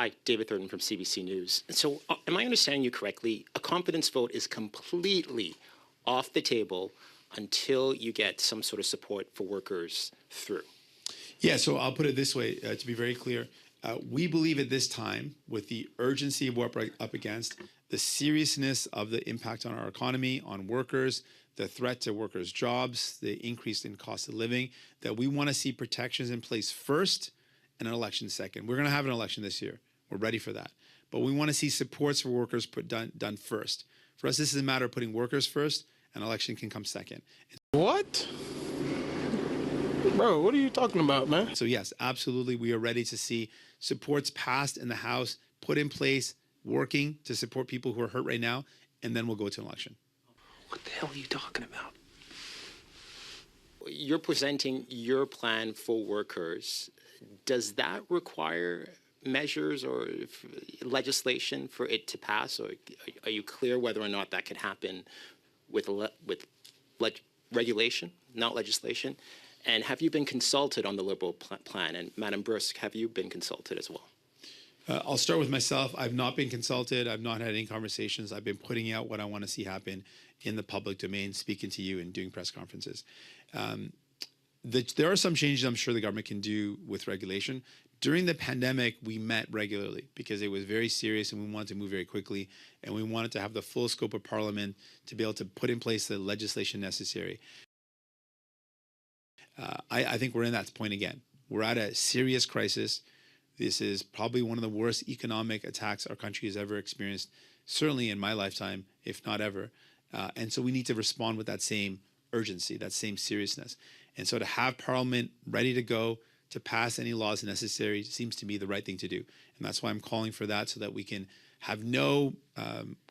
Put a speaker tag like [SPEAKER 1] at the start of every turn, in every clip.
[SPEAKER 1] Hi, David Thurton from CBC News. So am I understanding you correctly? A confidence vote is completely off the table until you get some sort of support for workers through.
[SPEAKER 2] Yeah, so I'll put it this way, to be very clear. We believe at this time, with the urgency of what we're up against, the seriousness of the impact on our economy, on workers, the threat to workers' jobs, the increase in cost of living, that we want to see protections in place first and an election second. We're going to have an election this year. We're ready for that. But we want to see supports for workers done first. For us, this is a matter of putting workers first, and election can come second.
[SPEAKER 3] What? Bro, what are you talking about, man?
[SPEAKER 2] So yes, absolutely, we are ready to see supports passed in the House, put in place, working to support people who are hurt right now, and then we'll go to an election.
[SPEAKER 3] What the hell are you talking about?
[SPEAKER 1] You're presenting your plan for workers. Does that require measures or legislation for it to pass? Or are you clear whether or not that could happen with regulation, not legislation? And have you been consulted on the Liberal plan? And Madam Bursk, have you been consulted as well?
[SPEAKER 2] I'll start with myself. I've not been consulted. I've not had any conversations. I've been putting out what I want to see happen in the public domain, speaking to you and doing press conferences. There are some changes I'm sure the government can do with regulation. During the pandemic, we met regularly because it was very serious and we wanted to move very quickly, and we wanted to have the full scope of Parliament to be able to put in place the legislation necessary. I think we're in that point again. We're at a serious crisis. This is probably one of the worst economic attacks our country has ever experienced, certainly in my lifetime, if not ever. And so we need to respond with that same urgency, that same seriousness. And so to have Parliament ready to go to pass any laws necessary seems to be the right thing to do. And that's why I'm calling for that, so that we can have no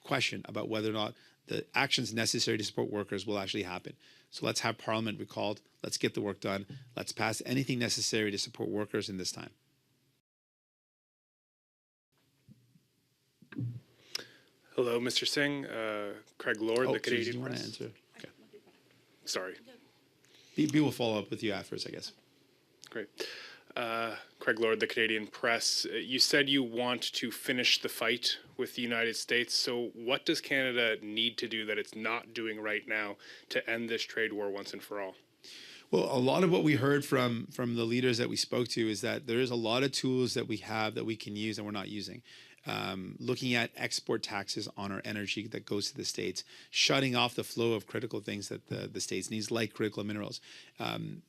[SPEAKER 2] question about whether or not the actions necessary to support workers will actually happen. So let's have Parliament recalled. Let's get the work done. Let's pass anything necessary to support workers in this time.
[SPEAKER 4] Hello, Mr. Singh. Craig Lord, the Canadian
[SPEAKER 2] Do you want to
[SPEAKER 4] Press.
[SPEAKER 2] answer? Okay.
[SPEAKER 4] Sorry.
[SPEAKER 2] B will follow up with you afterwards, I guess.
[SPEAKER 4] Great. Craig Lord, the Canadian Press. You said you want to finish the fight with the United States. So what does Canada need to do that it's not doing right now to end this trade war once and for all?
[SPEAKER 2] Well, a lot of what we heard from the leaders that we spoke to is that there is a lot of tools that we have that we can use and we're not using. Looking at export taxes on our energy that goes to the States, shutting off the flow of critical things that the States needs, like critical minerals.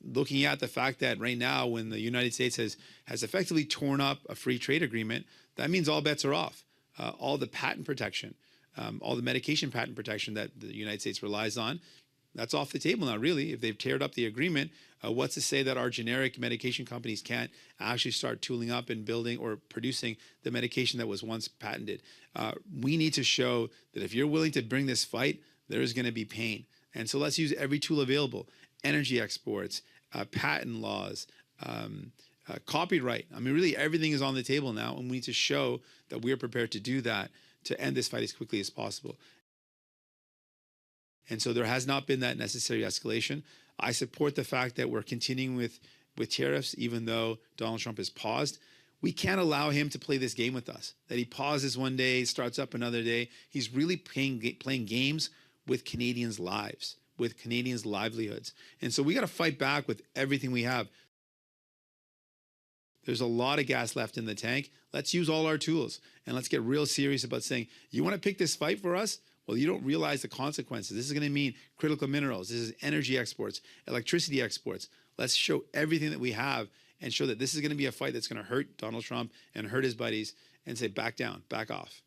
[SPEAKER 2] Looking at the fact that right now, when the United States has effectively torn up a free trade agreement, that means all bets are off. All the patent protection, all the medication patent protection that the United States relies on, that's off the table now, really. If they've teared up the agreement, what's to say that our generic medication companies can't actually start tooling up and building or producing the medication that was once patented? We need to show that if you're willing to bring this fight, there is going to be pain. And so let's use every tool available: energy exports, patent laws, copyright. I mean, really everything is on the table now, and we need to show that we are prepared to do that to end this fight as quickly as possible. And so there has not been that necessary escalation. I support the fact that we're continuing with tariffs, even though Donald Trump has paused. We can't allow him to play this game with us, that he pauses one day, starts up another day. He's really playing games with Canadians' lives, with Canadians' livelihoods. And so we got to fight back with everything we have. There's a lot of gas left in the tank. Let's use all our tools, and let's get real serious about saying, you want to pick this fight for us? Well, you don't realize the consequences. This is going to mean critical minerals. This is energy exports, electricity exports. Let's show everything that we have and show that this is going to be a fight that's going to hurt Donald Trump and hurt his buddies, and say, back down, back off.